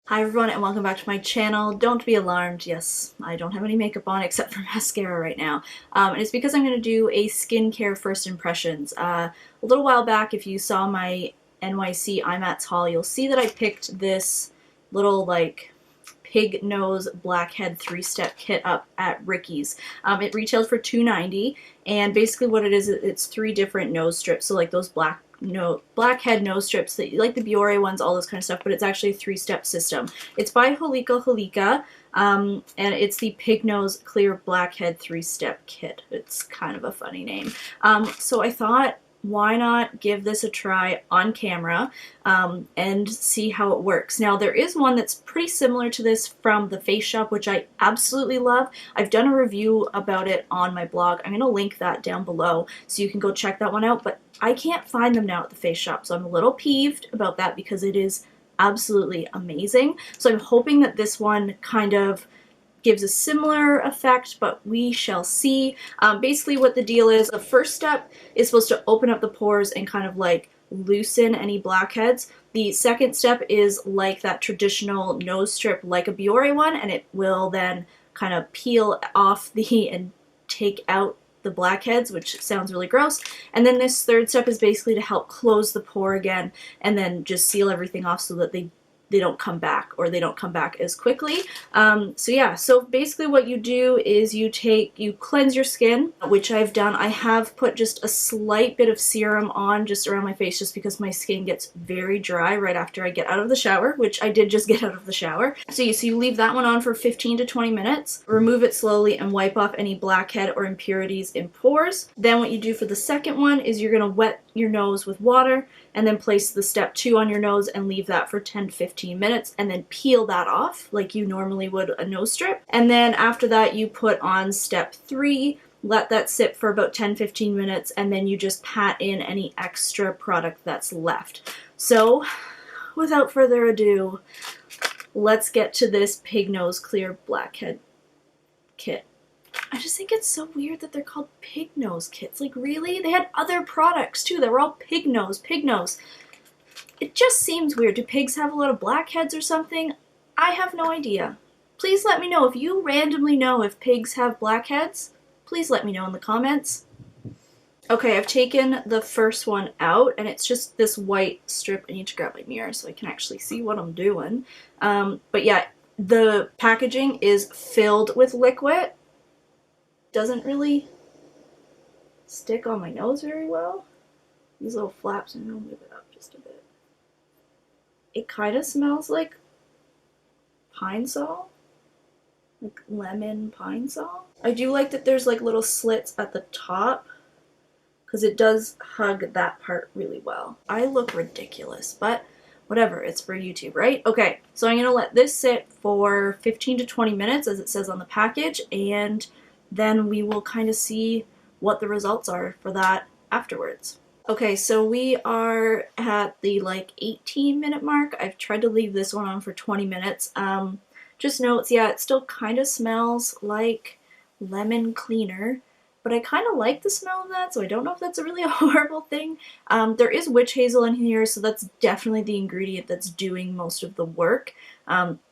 Hi everyone and welcome back to my channel. Don't be alarmed. Yes, I don't have any makeup on except for mascara right now. And it's because I'm going to do a skincare first impressions. A little while back, if you saw my NYC IMATS haul, you'll see that I picked this little like pig nose blackhead 3-step kit up at Ricky's. It retailed for $2.90, and basically what it is, it's 3 different nose strips. So like those blackhead nose strips that like the Biore ones, all this kind of stuff, but it's actually a 3-step system. It's by Holika Holika, and it's the pig nose clear blackhead 3-step kit. It's kind of a funny name. So I thought, why not give this a try on camera and see how it works. Now there is one that's pretty similar to this from the Face Shop, which I absolutely love. I've done a review about it on my blog. I'm going to link that down below so you can go check that one out, but I can't find them now at the Face Shop, so I'm a little peeved about that because it is absolutely amazing. So I'm hoping that this one kind of gives a similar effect, but we shall see. Basically what the deal is, the first step is supposed to open up the pores and kind of like loosen any blackheads. The second step is like that traditional nose strip like a Biore one, and it will then kind of peel off and take out the blackheads, which sounds really gross. And then this third step is basically to help close the pore again and then just seal everything off so that they don't come back, or they don't come back as quickly. So yeah, so basically what you do is you cleanse your skin, which I've done. I have put just a slight bit of serum on just around my face just because my skin gets very dry right after I get out of the shower, which I did just get out of the shower. So you leave that one on for 15 to 20 minutes, remove it slowly and wipe off any blackhead or impurities in pores. Then what you do for the second one is you're gonna wet your nose with water and then place the step 2 on your nose and leave that for 10 to 15 minutes and then peel that off like you normally would a nose strip. And then after that you put on step 3, let that sit for about 10-15 minutes, and then you just pat in any extra product that's left. So without further ado, let's get to this pig nose clear blackhead kit. I just think it's so weird that they're called pig nose kits. Like, really? They had other products too that were all pig nose, pig nose. It just seems weird. Do pigs have a lot of blackheads or something? I have no idea. Please let me know if you randomly know if pigs have blackheads. Please let me know in the comments. Okay, I've taken the first one out, and it's just this white strip. I need to grab my mirror so I can actually see what I'm doing. But yeah, the packaging is filled with liquid. Doesn't really stick on my nose very well. These little flaps, and I'll move it up just a bit. It kind of smells like pine sol, like lemon pine sol. I do like that there's like little slits at the top because it does hug that part really well. I look ridiculous, but whatever, it's for YouTube, right? Okay, so I'm gonna let this sit for 15 to 20 minutes as it says on the package, and then we will kind of see what the results are for that afterwards. Okay, so we are at the like 18-minute mark. I've tried to leave this one on for 20 minutes. Just notes, yeah, it still kind of smells like lemon cleaner, but I kind of like the smell of that, so I don't know if that's a really horrible thing. There is witch hazel in here, so that's definitely the ingredient that's doing most of the work.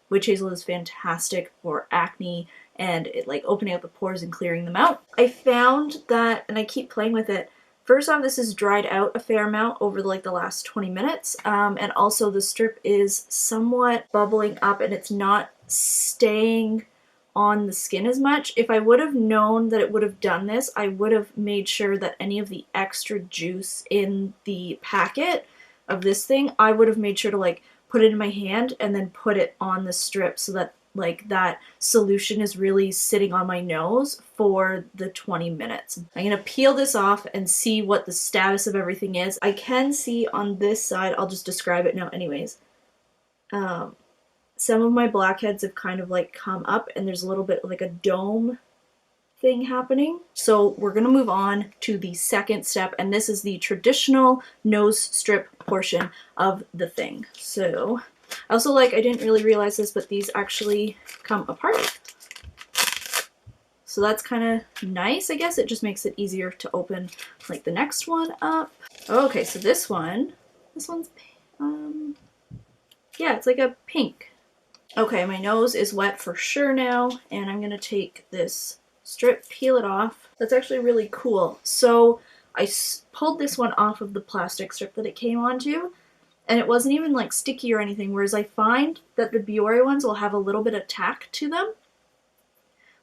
Witch hazel is fantastic for acne and it like opening up the pores and clearing them out. I found that, and I keep playing with it, first off, this has dried out a fair amount over like the last 20 minutes, and also the strip is somewhat bubbling up and it's not staying on the skin as much. If I would have known that it would have done this, I would have made sure that any of the extra juice in the packet of this thing, I would have made sure to like put it in my hand and then put it on the strip so that like that solution is really sitting on my nose for the 20 minutes. I'm gonna peel this off and see what the status of everything is. I can see on this side, I'll just describe it now anyways. Some of my blackheads have kind of like come up and there's a little bit like a dome thing happening. So we're gonna move on to the second step, and this is the traditional nose strip portion of the thing. So I also I didn't really realize this, but these actually come apart. So that's kind of nice, I guess. It just makes it easier to open like the next one up. Okay, so this one's, yeah, it's like a pink. Okay, my nose is wet for sure now, and I'm gonna take this strip, peel it off. That's actually really cool. So I pulled this one off of the plastic strip that it came onto, and it wasn't even like sticky or anything, whereas I find that the Biore ones will have a little bit of tack to them.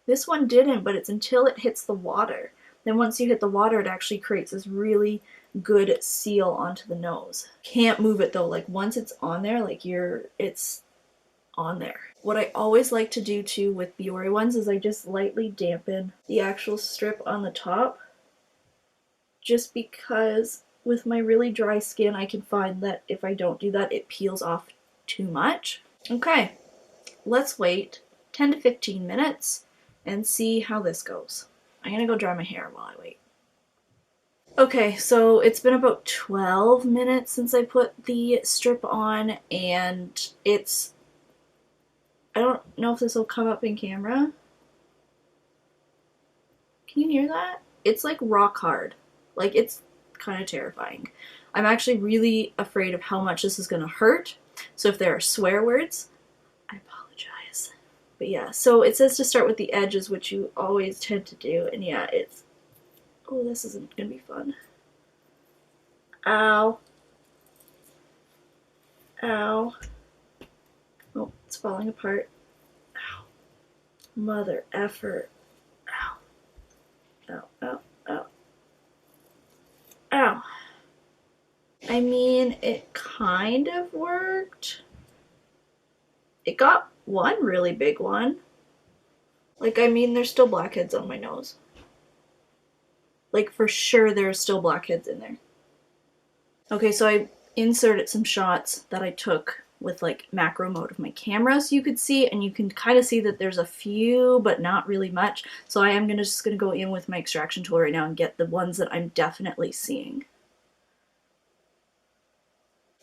This one didn't, but it's until it hits the water. Then once you hit the water, it actually creates this really good seal onto the nose. Can't move it though, like once it's on there, like it's on there. What I always like to do too with Biore ones is I just lightly dampen the actual strip on the top, just because with my really dry skin I can find that if I don't do that it peels off too much. Okay, let's wait 10 to 15 minutes and see how this goes. I'm gonna go dry my hair while I wait. Okay, so it's been about 12 minutes since I put the strip on, and I don't know if this will come up in camera. Can you hear that? It's like rock hard. Like, it's kind of terrifying. I'm actually really afraid of how much this is gonna hurt. So if there are swear words, I apologize. But yeah, so it says to start with the edges, which you always tend to do, and yeah, oh, this isn't gonna be fun. Ow. Ow. Oh, it's falling apart. Ow. Mother effer. Ow. Ow, ow, ow. Ow. I mean, it kind of worked. It got one really big one. Like, I mean, there's still blackheads on my nose. Like, for sure there's still blackheads in there. Okay, so I inserted some shots that I took with like macro mode of my camera so you could see, and you can kind of see that there's a few, but not really much. So I am just gonna go in with my extraction tool right now and get the ones that I'm definitely seeing.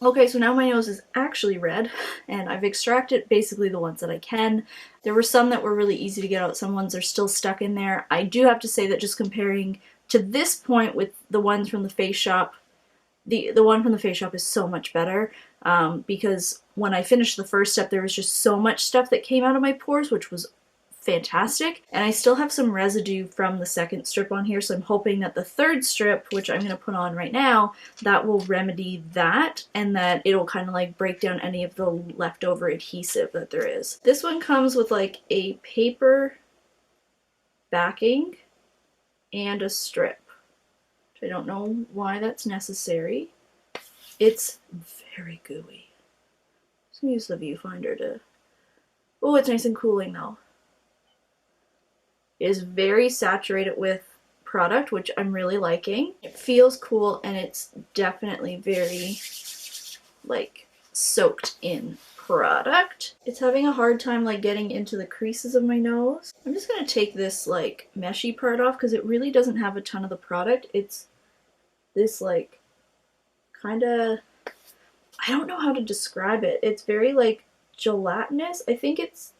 Okay, so now my nose is actually red, and I've extracted basically the ones that I can. There were some that were really easy to get out, some ones are still stuck in there. I do have to say that just comparing to this point with the ones from the Face Shop, the one from the Face Shop is so much better, because when I finished the first step there was just so much stuff that came out of my pores, which was fantastic. And I still have some residue from the second strip on here, so I'm hoping that the third strip, which I'm going to put on right now, that will remedy that, and that it'll kind of like break down any of the leftover adhesive that there is. This one comes with like a paper backing and a strip. I don't know why that's necessary. It's very gooey. Just gonna use the viewfinder to... Oh, it's nice and cooling though. It is very saturated with product, which I'm really liking. It feels cool, and it's definitely very like soaked in product. It's having a hard time like getting into the creases of my nose. I'm just gonna take this like meshy part off because it really doesn't have a ton of the product. It's this like kind of, I don't know how to describe it. It's very like gelatinous. I think it's,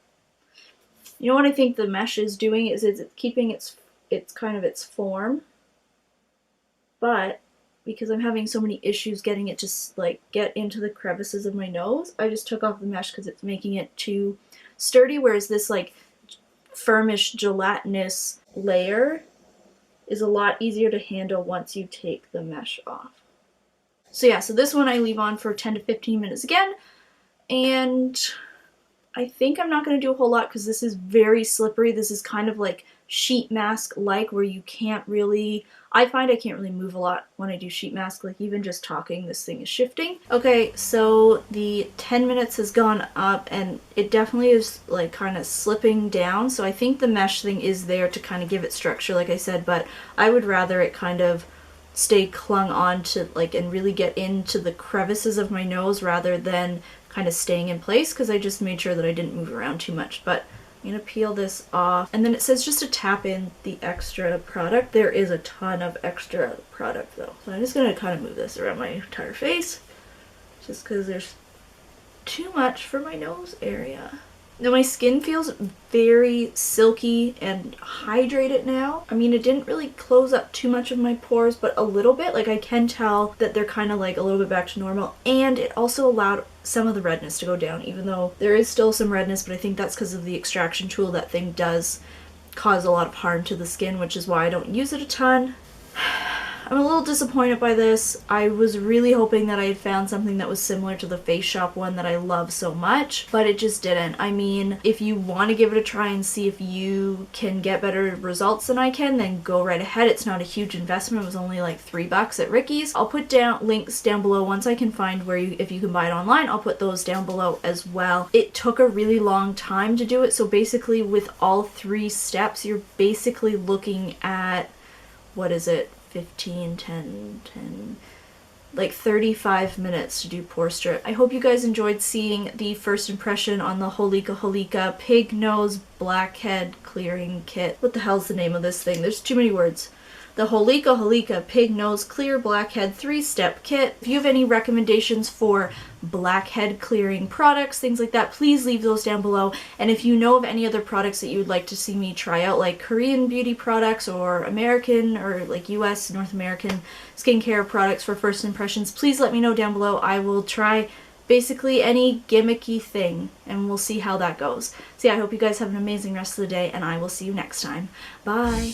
you know what I think the mesh is doing is it's keeping its kind of its form, but because I'm having so many issues getting it to like get into the crevices of my nose, I just took off the mesh because it's making it too sturdy, whereas this like firmish gelatinous layer is a lot easier to handle once you take the mesh off. So yeah, so this one I leave on for 10 to 15 minutes again, and I think I'm not going to do a whole lot because this is very slippery. This is kind of like sheet mask like, where you can't really, I find I can't really move a lot when I do sheet mask, like even just talking this thing is shifting. Okay, so the 10 minutes has gone up and it definitely is like kind of slipping down, so I think the mesh thing is there to kind of give it structure like I said, but I would rather it kind of stay clung on to like and really get into the crevices of my nose rather than kind of staying in place, because I just made sure that I didn't move around too much. But I'm gonna peel this off, and then it says just to tap in the extra product. There is a ton of extra product though, so I'm just gonna kind of move this around my entire face just because there's too much for my nose area. Now my skin feels very silky and hydrated now. I mean, it didn't really close up too much of my pores, but a little bit. Like I can tell that they're kind of like a little bit back to normal, and it also allowed some of the redness to go down, even though there is still some redness, but I think that's because of the extraction tool. That thing does cause a lot of harm to the skin, which is why I don't use it a ton. I'm a little disappointed by this. I was really hoping that I had found something that was similar to the Face Shop one that I love so much, but it just didn't. I mean, if you want to give it a try and see if you can get better results than I can, then go right ahead. It's not a huge investment. It was only like $3 at Ricky's. I'll put down links down below once I can find where if you can buy it online. I'll put those down below as well. It took a really long time to do it, so basically with all 3 steps, you're basically looking at, what is it? 15, 10, like 35 minutes to do pore strip. I hope you guys enjoyed seeing the first impression on the Holika Holika Pig Nose Blackhead Clearing Kit. What the hell's the name of this thing? There's too many words. The Holika Holika Pig Nose Clear Blackhead 3-Step Kit. If you have any recommendations for blackhead clearing products, things like that, please leave those down below. And if you know of any other products that you would like to see me try out, like Korean beauty products or American or like US, North American skincare products for first impressions, please let me know down below. I will try basically any gimmicky thing and we'll see how that goes. So yeah, I hope you guys have an amazing rest of the day and I will see you next time. Bye!